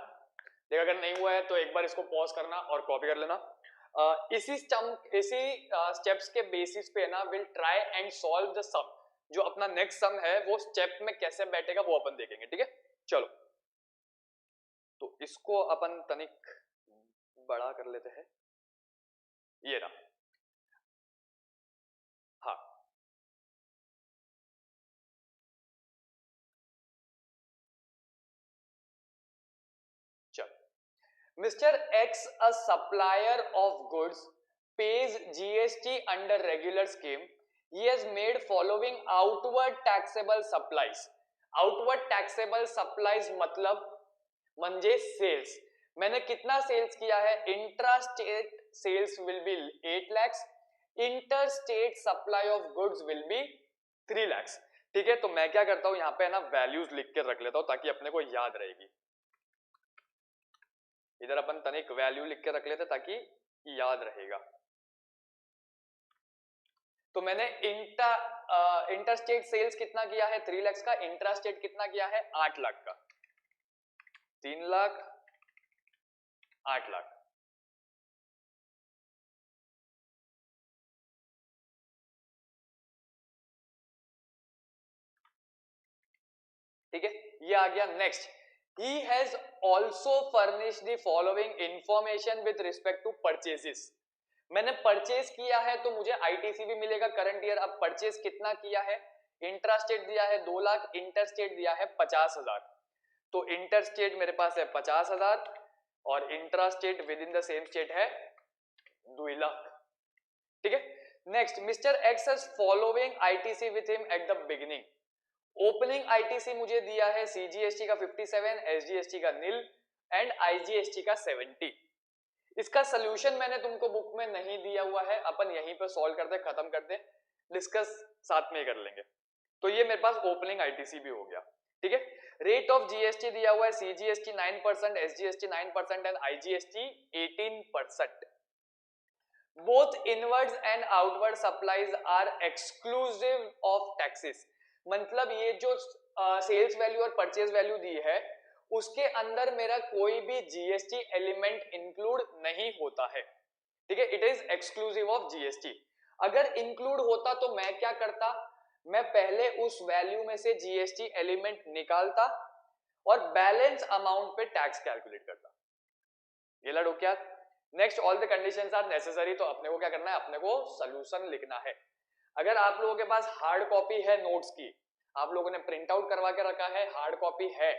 देख अगर नहीं हुआ है तो एक बार इसको पॉज करना और कॉपी कर लेना। इसी स्टेप्स के बेसिस पे ना will try and solve the sum. जो अपना नेक्स्ट सम है वो स्टेप में कैसे बैठेगा वो अपन देखेंगे, ठीक है। चलो तो इसको अपन तनिक बड़ा कर लेते हैं, ये रहा। हाँ चलो। Mister x a supplier of goods pays GST under regular scheme. He has made following outward taxable supplies. Outward taxable supplies मतलब म्हणजे सेल्स। मैंने कितना सेल्स किया है? Intra state sales will be 8 lakhs, inter state supply of goods will be 3 lakhs। ठीक है, तो मैं क्या करता हूं यहाँ पे ना वैल्यूज लिख के रख लेता हूं ताकि अपने को याद रहेगी। इधर अपन तनिक वैल्यू लिख के रख लेते ताकि याद रहेगा। तो मैंने इंटरस्टेट सेल्स कितना किया है? 3 lakhs का। इंट्रास्टेट कितना किया है? 8 लाख का। 3 लाख 8 लाख। ठीक है, ये आ गया। Next, he has also furnish the following information with respect to purchases. मैंने परचेज किया है तो मुझे आईटीसी भी मिलेगा करंट ईयर। अब परचेज कितना किया है? इंट्रास्टेट दिया है 2 लाख, इंटरस्टेट दिया है 50,000। तो इंटरस्टेट मेरे पास है 50,000 और intrastate with in the same state है 2 लाख। ठीक है, next, mister x has following ITC with him at the beginning. Opening ITC मुझे दिया है सीजीएसटी का 57, एसजीएसटी का नील एंड आईजीएसटी का 70। इसका सोल्यूशन मैंने तुमको बुक में नहीं दिया हुआ है, अपन यहीं पे सॉल्व करते खत्म करते, डिस्कस साथ में कर लेंगे। तो ये मेरे पास ओपनिंग आईटीसी भी हो गया। ठीक है, रेट ऑफ जीएसटी दिया हुआ है CGST 9%, SGST 9% and IGST 18%। Both inwards and outward supplies are exclusive of taxes. मतलब ये जो सेल्स वैल्यू और परचेज वैल्यू दी है उसके अंदर मेरा कोई भी जीएसटी एलिमेंट इंक्लूड नहीं होता है। ठीक है, it is exclusive of GST. अगर इंक्लूड होता तो मैं क्या करता? मैं पहले उस वैल्यू में से जीएसटी एलिमेंट निकालता और बैलेंस अमाउंट पे टैक्स कैलकुलेट करता। ये लड़ो क्या? Next, all the conditions are necessary. तो अपने को क्या करना है? अपने को सोल्यूशन लिखना है। अगर आप लोगों के पास हार्ड कॉपी है नोट्स की, आप लोगों ने प्रिंट आउट करवा के रखा है, हार्ड कॉपी है,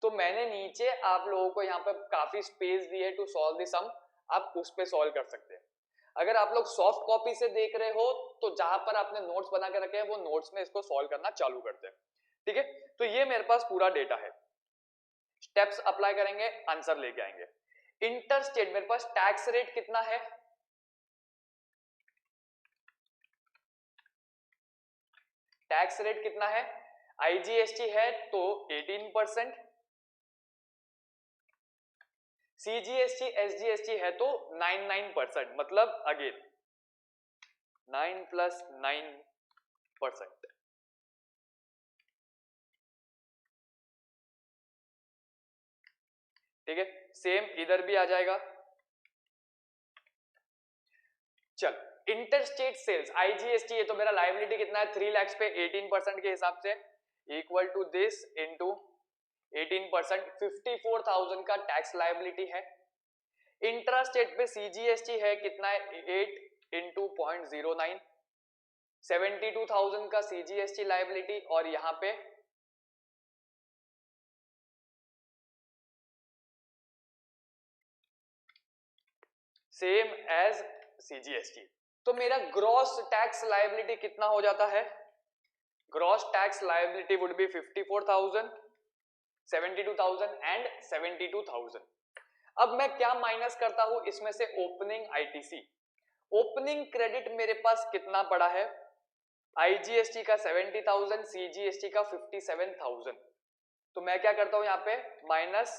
तो मैंने नीचे आप लोगों को यहाँ पे काफी स्पेस दी है टू सॉल्व द सम, आप उस पे सॉल्व कर सकते हैं। अगर आप लोग सॉफ्ट कॉपी से देख रहे हो तो जहां पर आपने नोट्स बना के रखे हैं वो नोट्स में इसको सॉल्व करना चालू करते हैं। ठीक है, तो ये मेरे पास पूरा डेटा है। स्टेप्स अप्लाई करेंगे, आंसर लेके आएंगे। इंटरस्टेट मेरे पास टैक्स रेट कितना है? टैक्स रेट कितना है? आईजीएसटी है तो 18%, सीजीएसटी एसजीएसटी है तो 99%। मतलब अगेन 9 + 9%। ठीक है, सेम इधर भी आ जाएगा। चल, इंटरस्टेट सेल्स आईजीएसटी, ये तो मेरा लायबिलिटी कितना है? 3 लाख पे 18% के हिसाब से इक्वल टू दिस इनटू 18%, 54,000 का टैक्स लायबिलिटी है। इंट्रास्टेट पे सीजीएसटी है कितना है? 8 इंटू 0.09, 72,000 का सीजीएसटी लायबिलिटी। और यहां पे सेम एज सीजीएसटी। तो मेरा ग्रॉस टैक्स लायबिलिटी कितना हो जाता है? Gross tax liability would be 54,000, 72,000 and 72,000। अब मैं क्या माइनस करता हूं इसमें से? Opening ITC. ओपनिंग क्रेडिट मेरे पास कितना पड़ा है? आईजीएसटी का 70,000, सीजीएसटी का 57,000। तो मैं क्या करता हूं यहां पे? Minus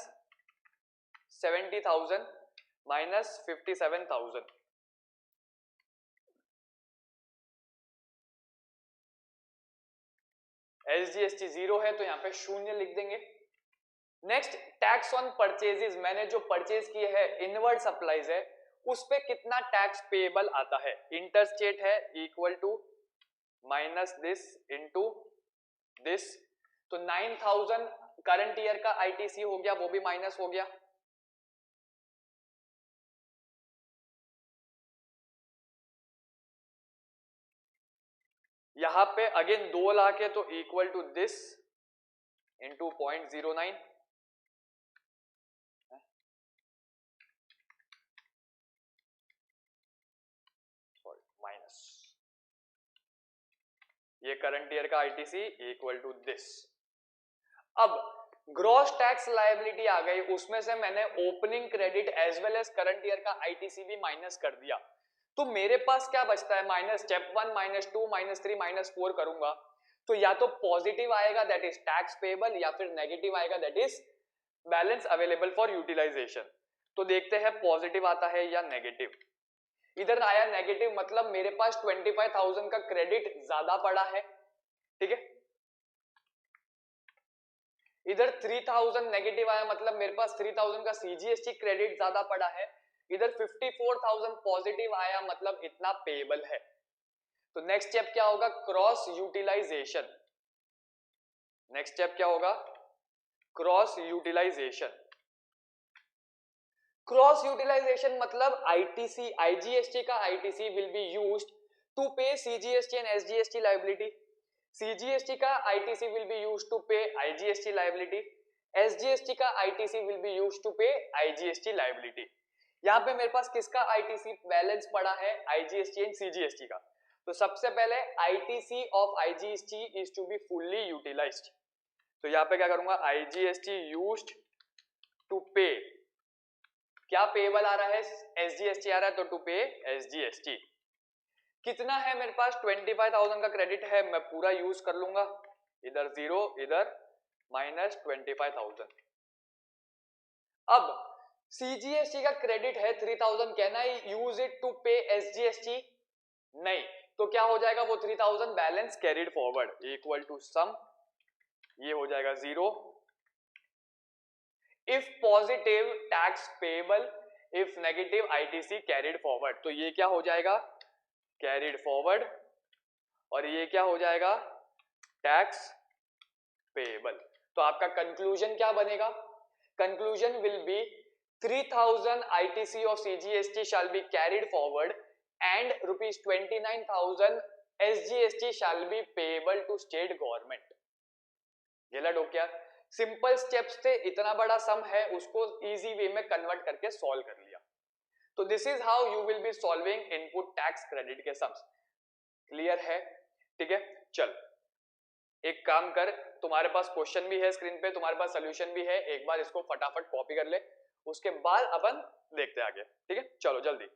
70,000 minus 57,000। एसजीएसटी 0 है तो यहां पे शून्य लिख देंगे। नेक्स्ट टैक्स ऑन परचेजेस, मैंने जो परचेज किए है इनवर्ड सप्लाईज है उस पे कितना टैक्स पेएबल आता है, इंटरस्टेट है equal to minus this into this, तो 9000 करंट ईयर का आईटीसी हो गया, वो भी माइनस हो गया। यहां पे अगेन 2 लाख है तो equal to this into 0.09 minus, ये करंट ईयर का आईटीसी इक्वल टू दिस। अब ग्रॉस टैक्स लायबिलिटी आ गई, उसमें से मैंने opening credit as well as current year का आईटीसी भी माइनस कर दिया, तो मेरे पास क्या बचता है, minus step 1 minus 2 minus 3 minus 4 करूंगा तो या तो पॉजिटिव आएगा दैट इज टैक्स पेएबल, या फिर नेगेटिव आएगा that is balance available for utilization. तो देखते हैं पॉजिटिव आता है या नेगेटिव। इधर आया नेगेटिव, मतलब मेरे पास 25,000 का क्रेडिट ज्यादा पड़ा है, ठीक है। इधर 3000 नेगेटिव आया, मतलब मेरे पास 3000 का सीजीएसटी क्रेडिट ज्यादा पड़ा है। इधर 54,000 पॉजिटिव आया, मतलब इतना पेएबल है। तो नेक्स्ट स्टेप क्या होगा, क्रॉस यूटिलाइजेशन। नेक्स्ट स्टेप क्या होगा, क्रॉस यूटिलाइजेशन। क्रॉस यूटिलाइजेशन मतलब आईटीसी आईजीएसटी का ITC will be used to pay CGST and SGST liability. CGST का ITC will be used to pay IGST liability, SGST का ITC will be used to pay IGST liability. यहां पे मेरे पास किसका ITC balance पड़ा है, IGST and CGST का। तो सबसे पहले ITC of IGST is to be fully utilized, तो यहां पे क्या करूंगा, आईजीएसटी यूज्ड टू पे, क्या पेएबल आ रहा है, एसजीएसटी आ रहा है तो टू पे एसजीएसटी। कितना है मेरे पास, 25,000 का क्रेडिट है, मैं पूरा यूज कर लूंगा, इधर 0 इधर माइनस 25,000। अब सीजीएसटी का क्रेडिट है 3000, can I use it to pay SGST, नहीं, तो क्या हो जाएगा, वो 3000 balance carried forward equal to sum, ये हो जाएगा 0। If positive tax payable, if negative ITC carried forward, तो ये क्या हो जाएगा, कैरिड फॉरवर्ड, और ये क्या हो जाएगा, टैक्स पेएबल। तो आपका कंक्लूजन क्या बनेगा, conclusion will be 3000 ITC of CGST shall be carried forward and ₹29,000 SGST shall be payable to state government. गेला डोक्या, सिंपल स्टेप्स थे, इतना बड़ा सम है उसको इजी वे में कन्वर्ट करके सॉल्व कर लिया। तो this is how you will be solving input tax credit के सम्स। क्लियर है, ठीक है। चल एक काम कर, तुम्हारे पास क्वेश्चन भी है स्क्रीन पे, तुम्हारे पास सोल्यूशन भी है, एक बार इसको फटाफट कॉपी कर ले, उसके बाद अपन देखते हैं आगे, ठीक है। चलो जल्दी।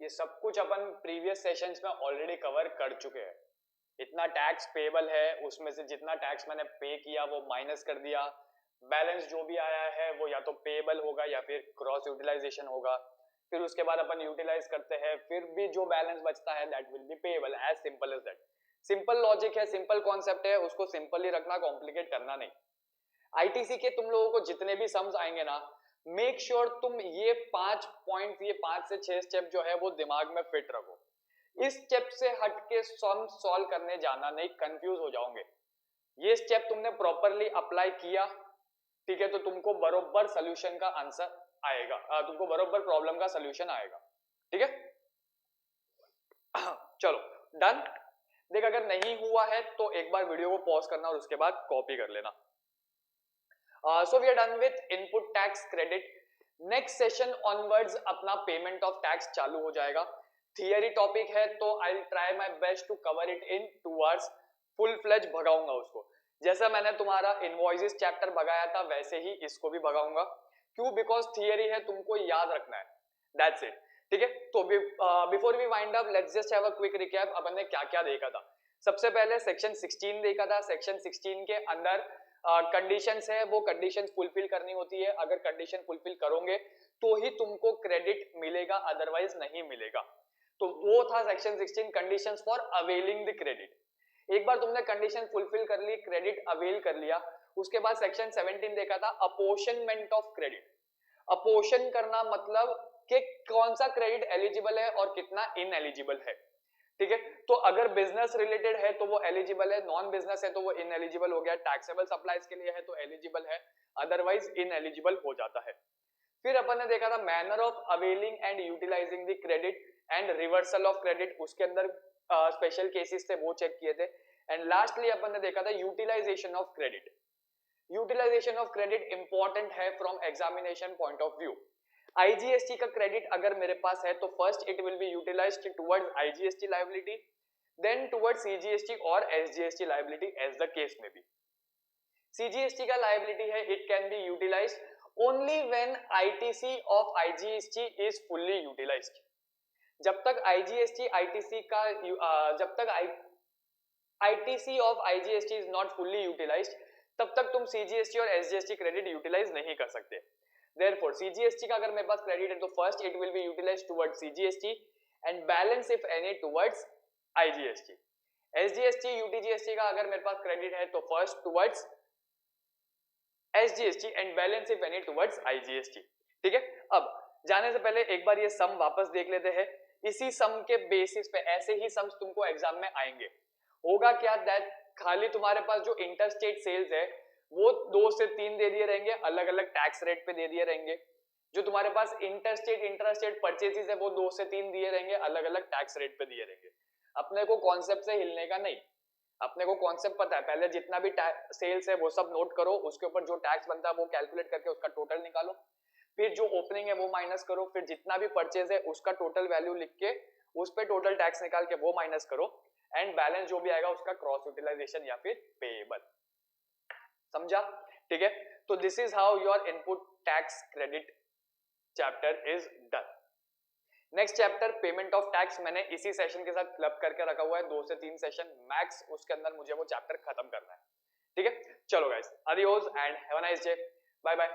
ये सब कुछ अपन प्रीवियस सेशंस में ऑलरेडी कवर कर चुके हैं। इतना टैक्स पेबल है, उसमें से जितना टैक्स मैंने पे किया वो माइनस कर दिया, बैलेंस जो भी आया है वो या तो पेबल होगा या फिर क्रॉस यूटिलाइजेशन होगा, फिर उसके बाद अपन यूटिलाइज करते हैं, फिर भी जो बैलेंस बचता है that will be payable, as simple as that. Simple logic है, सिंपल कॉन्सेप्ट है, उसको सिंपल ही रखना, कॉम्प्लिकेट करना नहीं। आईटीसी के तुम लोगों को जितने भी सम्स आएंगे ना, मेक श्योर तुम ये 5 पॉइंट, ये 5 से 6 स्टेप जो है वो दिमाग में फिट रखो। इस स्टेप से हट के सम सॉल्व करने जाना नहीं, कंफ्यूज हो जाओगे। ये स्टेप तुमने प्रॉपरली अप्लाई किया, ठीक है, तो तुमको बरोबर सोल्यूशन का आंसर आएगा, तुमको बरोबर प्रॉब्लम का सोल्यूशन आएगा, ठीक है। चलो डन। देख अगर नहीं हुआ है तो एक बार वीडियो को पॉज करना और उसके बाद कॉपी कर लेना। So we are done with input tax credit. Next session onwards अपना पेमेंट ऑफ टैक्स चालू हो जाएगा। थियरी टॉपिक है तो I will try my best to cover it in 2 hours, full fledge भगाऊंगा उसको। जैसा मैंने तुम्हारा इनवॉइसेस चैप्टर भगाया था वैसे ही इसको भी भगाऊंगा। क्यों? बिकॉज थियरी है, तुमको याद रखना है, दैट्स इट, ठीक है। तो before we wind up let's just have a quick recap. अपन ने क्या क्या देखा था। सबसे पहले सेक्शन 16 देखा था। सेक्शन 16 के अंदर कंडीशंस है, वो कंडीशंस फुलफिल करनी होती है। अगर कंडीशन फुलफिल करोगे तो ही तुमको क्रेडिट मिलेगा, अदरवाइज नहीं मिलेगा। तो वो था section 16, conditions for availing the credit. एक बार तुमने कंडीशन फुलफिल कर ली, क्रेडिट अवेल कर लिया, उसके बाद सेक्शन 17 देखा था अपोर्शनमेंट ऑफ क्रेडिट। अपोर्शन करना मतलब कि कौन सा क्रेडिट एलिजिबल है और कितना इनएलिजिबल है, ठीक है। तो अगर बिजनेस रिलेटेड है तो वो एलिजिबल है, नॉन बिजनेस है तो वो इनएलिजिबल हो गया, टैक्सेबल सप्लाईज के लिए है तो एलिजिबल है, अदरवाइज इनएलिजिबल हो जाता है। फिर अपन ने देखा था manner of availing and utilizing the credit and reversal of credit, उसके अंदर स्पेशल केसेस थे वो चेक किए थे। एंड लास्टली अपन ने देखा था utilisation of credit. Utilisation of credit important है from examination point of view. IGST का क्रेडिट अगर मेरे पास है तो first it will be utilised towards IGST liability, then towards CGST और SGST liability as the case may be. CGST का liability है, it can be utilised only when ITC of IGST is fully utilized। जब तक IGST ITC का जब तक ITC of IGST is not fully utilized तब तक तुम CGST और SGST क्रेडिट यूटिलाइज नहीं कर सकते। Therefore CGST का अगर मेरे पास क्रेडिट है तो first it will be utilised towards CGST and balance if any towards IGST। SGST UTGST का अगर मेरे पास क्रेडिट है तो first towards SGST and balance if any towards IGST, ठीक है। अब जाने से पहले एक बार ये सम वापस देख लेते हैं। इसी सम के बेसिस पे ऐसे ही सम्स तुमको एग्जाम में आएंगे। होगा क्या, दैट खाली तुम्हारे पास जो इंटरस्टेट सेल्स है वो 2 से 3 दे दिए रहेंगे, अलग अलग टैक्स रेट पे दे दिए रहेंगे। जो तुम्हारे पास इंटरस्टेट इंट्रास्टेट परचेसेस है वो 2 से 3 दिए रहेंगे, अलग अलग टैक्स रेट पे दिए रहेंगे। अपने को कॉन्सेप्ट से हिलने का नहीं, अपने को कॉन्सेप्ट पता है। पहले जितना भी सेल्स है वो सब नोट करो, उसके ऊपर जो टैक्स बनता है वो कैलकुलेट करके उसका टोटल निकालो, फिर जो ओपनिंग है वो माइनस करो, फिर जितना भी परचेज है उसका टोटल वैल्यू लिख के उस पे टोटल टैक्स निकाल के वो माइनस करो, एंड बैलेंस जो भी आएगा उसका क्रॉस यूटिलाइजेशन या फिर पेएबल। समझा? ठीक है। तो this is how your input tax credit chapter is done. Next chapter payment of tax मैंने इसी सेशन के साथ क्लब करके रखा हुआ है, 2 से 3 सेशन मैक्स, उसके अंदर मुझे वो चैप्टर खत्म करना है, ठीक है। चलो guys, adios and have a nice day, bye bye.